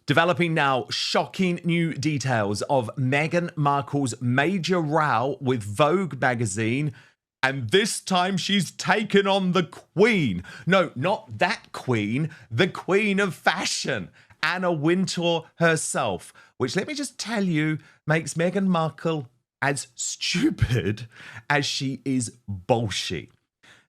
Developing now, shocking new details of Meghan Markle's major row with Vogue magazine. And this time she's taken on the Queen. No, not that Queen, the Queen of Fashion, Anna Wintour herself. Which, let me just tell you, makes Meghan Markle as stupid as she is bolshy.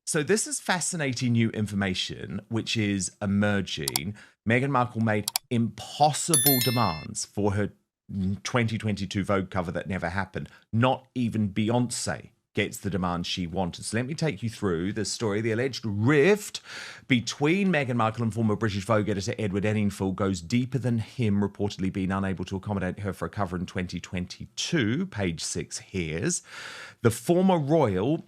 So this is fascinating new information which is emerging. Meghan Markle made impossible demands for her 2022 Vogue cover that never happened. Not even Beyonce gets the demand she wanted. So let me take you through the story. The alleged rift between Meghan Markle and former British Vogue editor Edward Enninful goes deeper than him reportedly being unable to accommodate her for a cover in 2022. Page 6 here's. The former royal,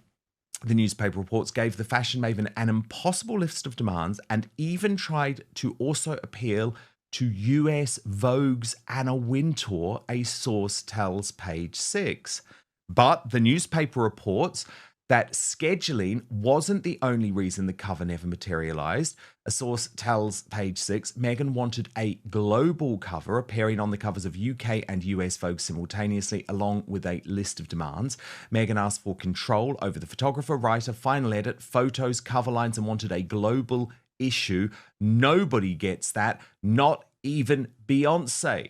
the newspaper reports, gave the fashion maven an impossible list of demands and even tried to also appeal to US Vogue's Anna Wintour, a source tells Page 6. But the newspaper reports that scheduling wasn't the only reason the cover never materialised. A source tells Page 6, Meghan wanted a global cover appearing on the covers of UK and US Vogue simultaneously, along with a list of demands. Meghan asked for control over the photographer, writer, final edit, photos, cover lines, and wanted a global issue. Nobody gets that, not even Beyonce.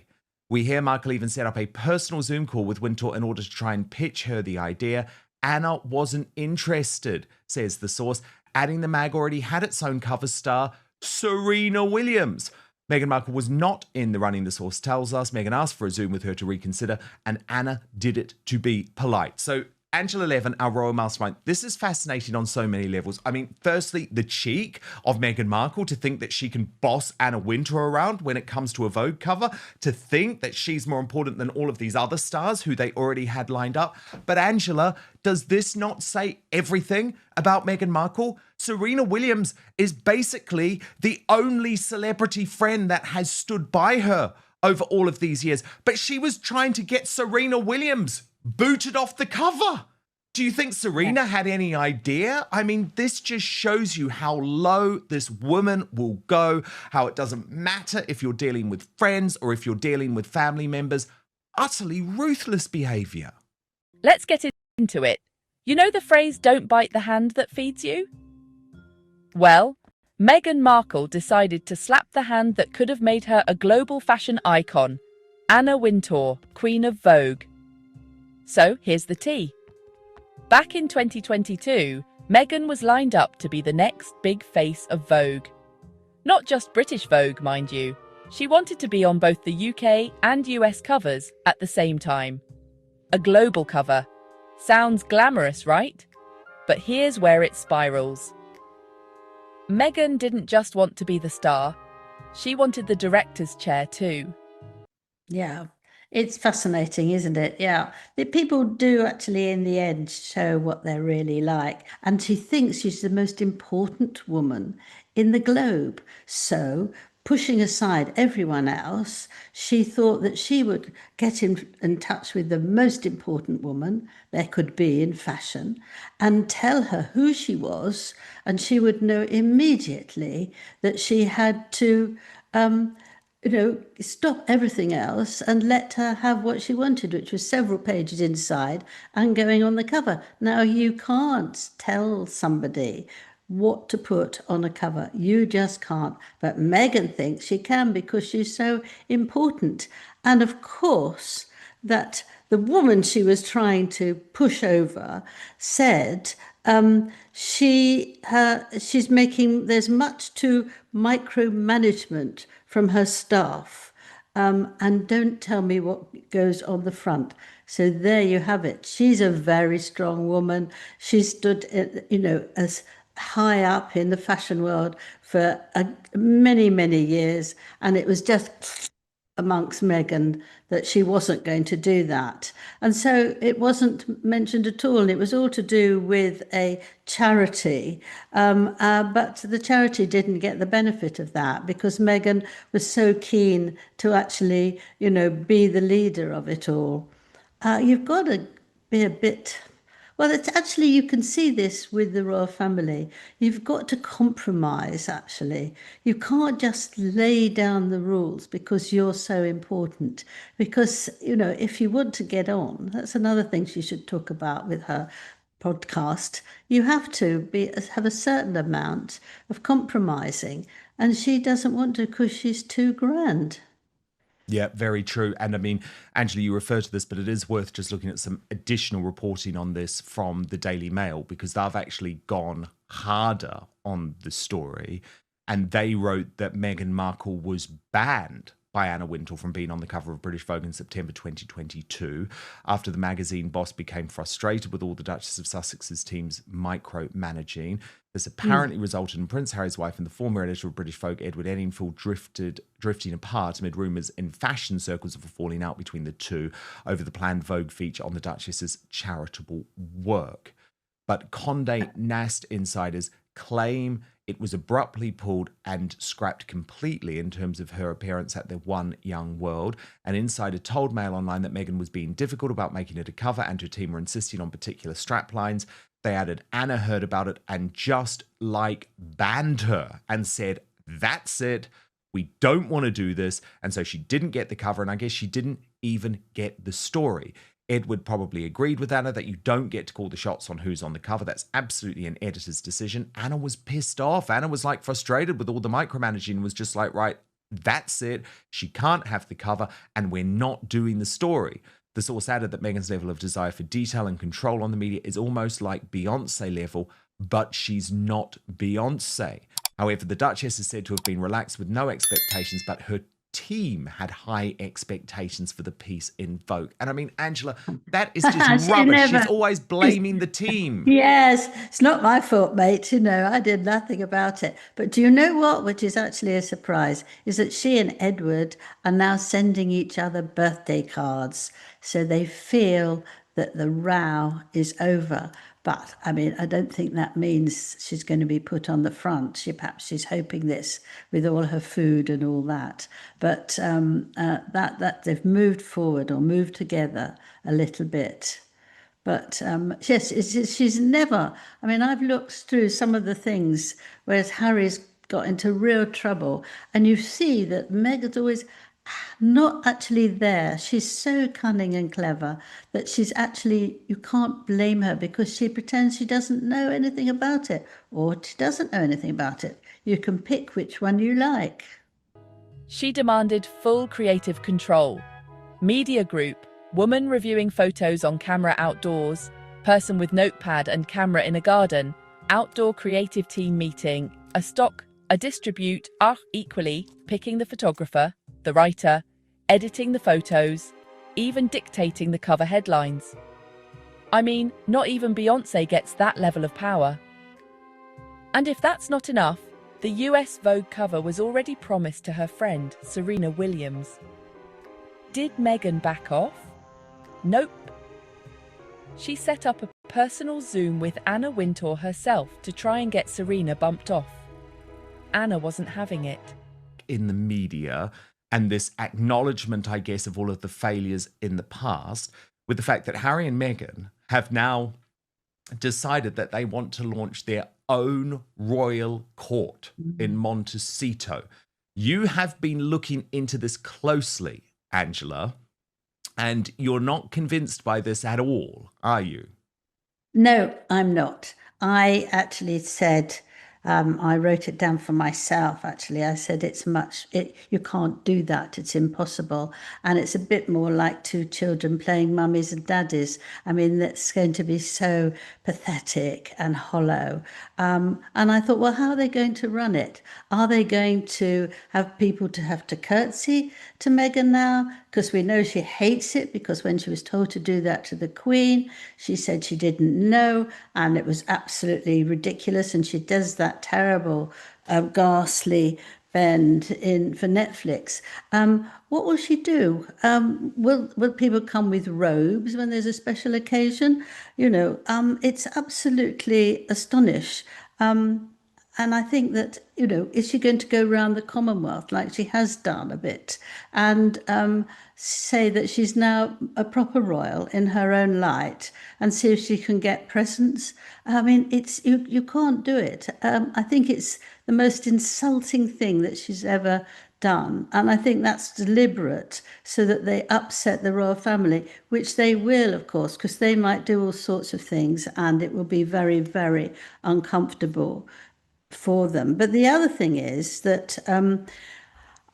We hear Markle even set up a personal Zoom call with Wintour in order to try and pitch her the idea. Anna wasn't interested, says the source, adding the mag already had its own cover star, Serena Williams. Meghan Markle was not in the running, the source tells us. Meghan asked for a Zoom with her to reconsider, and Anna did it to be polite. So Angela Levin, our royal mastermind, this is fascinating on so many levels. I mean, firstly, the cheek of Meghan Markle to think that she can boss Anna Wintour around when it comes to a Vogue cover, to think that she's more important than all of these other stars who they already had lined up. But Angela, does this not say everything about Meghan Markle? Serena Williams is basically the only celebrity friend that has stood by her over all of these years. But she was trying to get Serena Williams booted off the cover. Do you think Serena had any idea? I mean, this just shows you how low this woman will go, how it doesn't matter if you're dealing with friends or if you're dealing with family members. Utterly ruthless behaviour. Let's get into it. You know the phrase, don't bite the hand that feeds you? Well, Meghan Markle decided to slap the hand that could have made her a global fashion icon, Anna Wintour, Queen of Vogue. So here's the tea. Back in 2022, Meghan was lined up to be the next big face of Vogue. Not just British Vogue, mind you. She wanted to be on both the UK and US covers at the same time. A global cover. Sounds glamorous, right? But here's where it spirals. Meghan didn't just want to be the star. She wanted the director's chair too. Yeah. It's fascinating, isn't it? Yeah. The people do actually, in the end, show what they're really like. And she thinks she's the most important woman in the globe. So, pushing aside everyone else, she thought that she would get in touch with the most important woman there could be in fashion and tell her who she was. And she would know immediately that she had to stop everything else and let her have what she wanted, which was several pages inside and going on the cover. Now, you can't tell somebody what to put on a cover. You just can't. But Meghan thinks she can because she's so important. And of course, that the woman she was trying to push over said she's making, there's much too micromanagement from her staff, and don't tell me what goes on the front. So there you have it. She's a very strong woman. She stood, as high up in the fashion world for many, many years, and it was just amongst Meghan that she wasn't going to do that. And so it wasn't mentioned at all. And it was all to do with a charity. But the charity didn't get the benefit of that because Meghan was so keen to actually, be the leader of it all. You've got to be a bit, Well, it's actually, you can see this with the royal family. You've got to compromise, actually. You can't just lay down the rules because you're so important. Because, if you want to get on, that's another thing she should talk about with her podcast. You have to have a certain amount of compromising. And she doesn't want to because she's too grand. Yeah, very true. And I mean, Angela, you refer to this, but it is worth just looking at some additional reporting on this from the Daily Mail, because they've actually gone harder on the story. And they wrote that Meghan Markle was banned by Anna Wintour from being on the cover of British Vogue in September 2022, after the magazine boss became frustrated with all the Duchess of Sussex's team's micromanaging. This apparently resulted in Prince Harry's wife and the former editor of British Vogue, Edward Enninful, drifting apart amid rumours in fashion circles of a falling out between the two over the planned Vogue feature on the Duchess's charitable work. But Condé Nast insiders claim it was abruptly pulled and scrapped completely in terms of her appearance at the One Young World. An insider told Mail Online that Meghan was being difficult about making it a cover and her team were insisting on particular straplines. They added Anna heard about it and just banned her and said, that's it. We don't want to do this. And so she didn't get the cover, and I guess she didn't even get the story. Edward probably agreed with Anna that you don't get to call the shots on who's on the cover. That's absolutely an editor's decision. Anna was pissed off. Anna was frustrated with all the micromanaging and was just right, that's it. She can't have the cover and we're not doing the story. The source added that Meghan's level of desire for detail and control on the media is almost like Beyonce level, but she's not Beyonce. However, the Duchess is said to have been relaxed with no expectations, but her team had high expectations for the piece in Vogue. And I mean, Angela, that is just rubbish. She's always blaming the team. Yes, it's not my fault, mate. I did nothing about it. But do you know what, which is actually a surprise, is that she and Edward are now sending each other birthday cards. So they feel that the row is over. But I mean, I don't think that means she's going to be put on the front. Perhaps she's hoping this with all her food and all that. But that they've moved forward or moved together a little bit. But yes, she's never. I mean, I've looked through some of the things where Harry's got into real trouble, and you see that Meghan's always not actually there. She's so cunning and clever that you can't blame her because she pretends she doesn't know anything about it, or she doesn't know anything about it. You can pick which one you like. She demanded full creative control. Media group, woman reviewing photos on camera outdoors, person with notepad and camera in a garden, outdoor creative team meeting, a stock, a distribute, equally, picking the photographer, the writer, editing the photos, even dictating the cover headlines. I mean, not even Beyonce gets that level of power. And if that's not enough, the US Vogue cover was already promised to her friend, Serena Williams. Did Meghan back off? Nope. She set up a personal Zoom with Anna Wintour herself to try and get Serena bumped off. Anna wasn't having it. In the media, and this acknowledgement, I guess, of all of the failures in the past, with the fact that Harry and Meghan have now decided that they want to launch their own royal court in Montecito. You have been looking into this closely, Angela, and you're not convinced by this at all, are you? No, I'm not. I actually said, I wrote it down for myself, actually. I said you can't do that. It's impossible. And it's a bit more like two children playing mummies and daddies. I mean, that's going to be so pathetic and hollow. And I thought, well, how are they going to run it? Are they going to have people to have to curtsy to Meghan now? Because we know she hates it, because when she was told to do that to the Queen, she said she didn't know, and it was absolutely ridiculous. And she does that terrible, ghastly bend in for Netflix. What will she do? Will people come with robes when there's a special occasion? It's absolutely astonishing. and I think that, is she going to go around the Commonwealth like she has done a bit and say that she's now a proper royal in her own light and see if she can get presents? I mean, you can't do it. I think it's the most insulting thing that she's ever done. And I think that's deliberate so that they upset the royal family, which they will, of course, because they might do all sorts of things and it will be very, very uncomfortable for them. But the other thing is that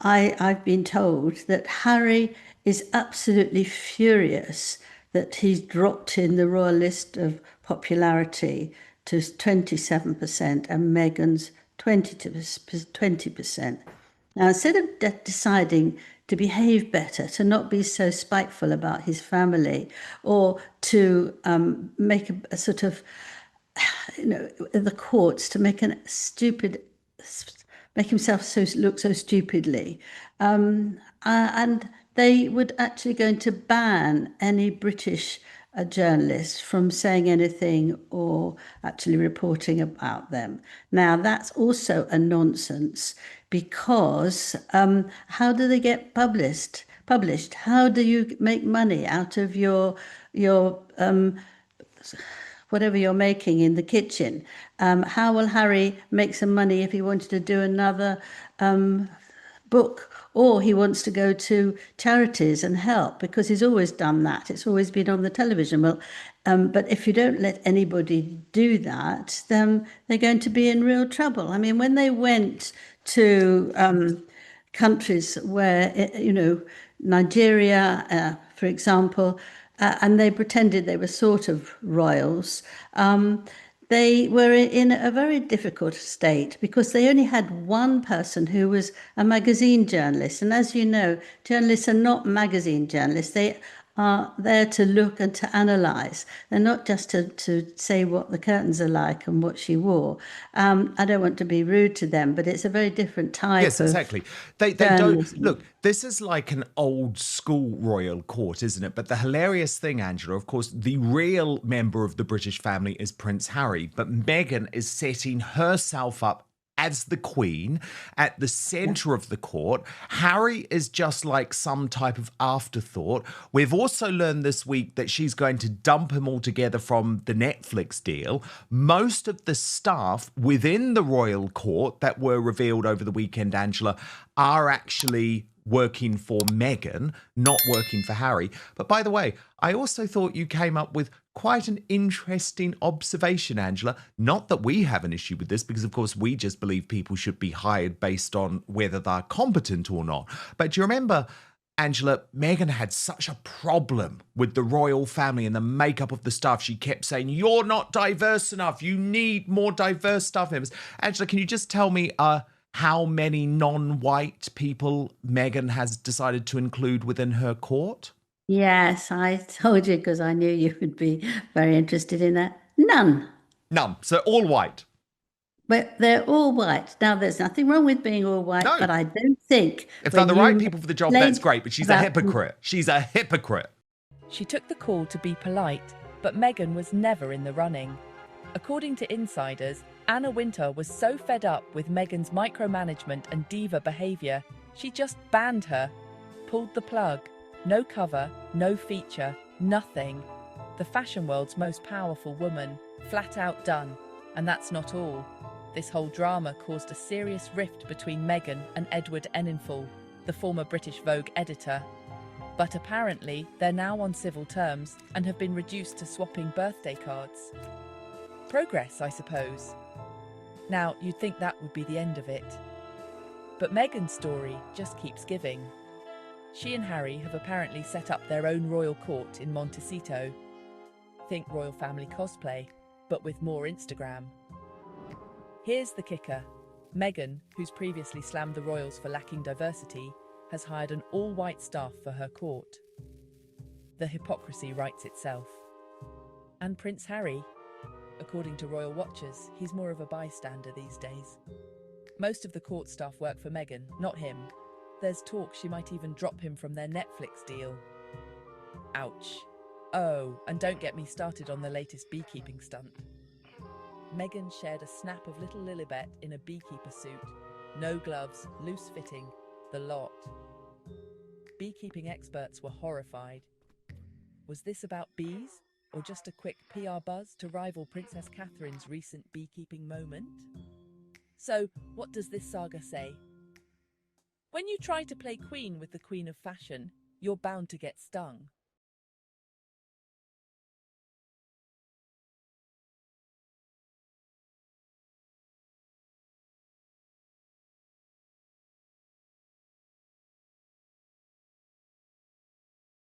I've been told that Harry is absolutely furious that he's dropped in the royal list of popularity to 27% and Meghan's 20%. Now, instead of deciding to behave better, to not be so spiteful about his family, or to make a sort of, the courts to make make himself look so stupidly, and they would actually going to ban any British journalist from saying anything or actually reporting about them. Now that's also a nonsense because how do they get published? How do you make money out of your whatever you're making in the kitchen? How will Harry make some money if he wanted to do another book, or he wants to go to charities and help, because he's always done that. It's always been on the television. Well, but if you don't let anybody do that, then they're going to be in real trouble. I mean, when they went to countries where, Nigeria, for example, and they pretended they were sort of royals. They were in a very difficult state because they only had one person who was a magazine journalist. And as you know, journalists are not magazine journalists. They are there to look and to analyse. They're not just to say what the curtains are like and what she wore. I don't want to be rude to them, but it's a very different type Yes, exactly. They don't look. This is like an old school royal court, isn't it? But the hilarious thing, Angela, of course, the real member of the British family is Prince Harry, but Meghan is setting herself up as the Queen at the centre of the court. Harry is just like some type of afterthought. We've also learned this week that she's going to dump him altogether from the Netflix deal. Most of the staff within the royal court that were revealed over the weekend, Angela, are actually working for Meghan, not working for Harry. But by the way, I also thought you came up with quite an interesting observation, Angela. Not that we have an issue with this, because of course we just believe people should be hired based on whether they're competent or not. But do you remember, Angela, Meghan had such a problem with the royal family and the makeup of the staff. She kept saying, you're not diverse enough. You need more diverse staff members. Angela, can you just tell me how many non-white people Meghan has decided to include within her court? Yes, I told you because I knew you would be very interested in that. None. None. So all white. But they're all white. Now, there's nothing wrong with being all white, No. but I don't think If they're when the you right people for the job, that's complain great. But she's a about- hypocrite. She's a hypocrite. She took the call to be polite, but Meghan was never in the running. According to insiders, Anna Wintour was so fed up with Meghan's micromanagement and diva behaviour, she just banned her, pulled the plug. No cover, no feature, nothing. The fashion world's most powerful woman, flat out done. And that's not all. This whole drama caused a serious rift between Meghan and Edward Enninful, the former British Vogue editor. But apparently, they're now on civil terms and have been reduced to swapping birthday cards. Progress, I suppose. Now, you'd think that would be the end of it. But Meghan's story just keeps giving. She and Harry have apparently set up their own royal court in Montecito. Think royal family cosplay, but with more Instagram. Here's the kicker. Meghan, who's previously slammed the royals for lacking diversity, has hired an all-white staff for her court. The hypocrisy writes itself. And Prince Harry? According to royal watchers, he's more of a bystander these days. Most of the court staff work for Meghan, not him. There's talk she might even drop him from their Netflix deal. Ouch. Oh, and don't get me started on the latest beekeeping stunt. Meghan shared a snap of little Lilibet in a beekeeper suit. No gloves, loose fitting, the lot. Beekeeping experts were horrified. Was this about bees, or just a quick PR buzz to rival Princess Catherine's recent beekeeping moment? So, what does this saga say? When you try to play queen with the queen of fashion, you're bound to get stung.